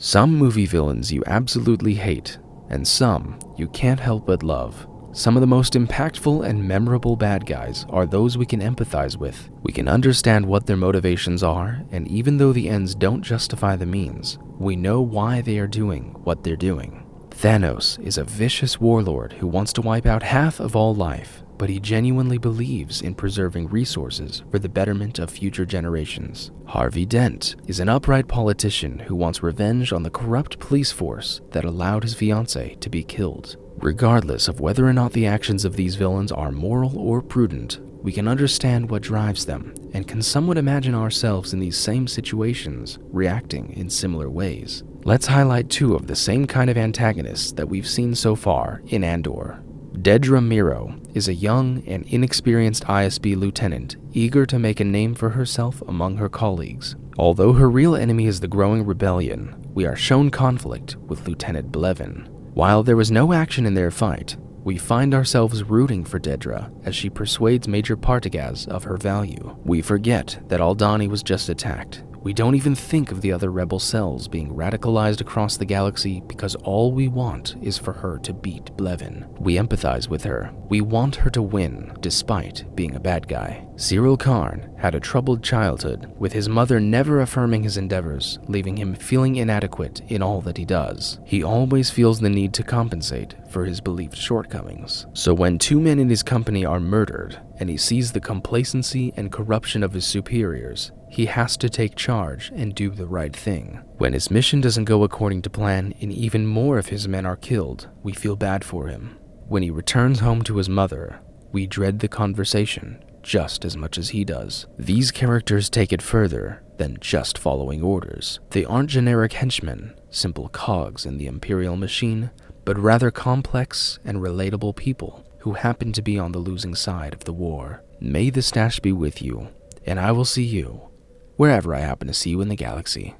Some movie villains you absolutely hate, and some you can't help but love. Some of the most impactful and memorable bad guys are those we can empathize with. We can understand what their motivations are, and even though the ends don't justify the means, we know why they are doing what they're doing. Thanos is a vicious warlord who wants to wipe out half of all life, but he genuinely believes in preserving resources for the betterment of future generations. Harvey Dent is an upright politician who wants revenge on the corrupt police force that allowed his fiancée to be killed. Regardless of whether or not the actions of these villains are moral or prudent, we can understand what drives them and can somewhat imagine ourselves in these same situations, reacting in similar ways. Let's highlight two of the same kind of antagonists that we've seen so far in Andor. Dedra Meero is a young and inexperienced ISB lieutenant eager to make a name for herself among her colleagues. Although her real enemy is the growing rebellion, we are shown conflict with Lieutenant Blevin. While there was no action in their fight, we find ourselves rooting for Dedra as she persuades Major Partagaz of her value. We forget that Aldhani was just attacked. We don't even think of the other rebel cells being radicalized across the galaxy because all we want is for her to beat Blevin. We empathize with her. We want her to win, despite being a bad guy. Cyril Karn had a troubled childhood, with his mother never affirming his endeavors, leaving him feeling inadequate in all that he does. He always feels the need to compensate for his believed shortcomings. So when two men in his company are murdered, and he sees the complacency and corruption of his superiors, he has to take charge and do the right thing. When his mission doesn't go according to plan and even more of his men are killed, we feel bad for him. When he returns home to his mother, we dread the conversation just as much as he does. These characters take it further than just following orders. They aren't generic henchmen, simple cogs in the Imperial machine, but rather complex and relatable people who happen to be on the losing side of the war. May the stash be with you, and I will see you wherever I happen to see you in the galaxy.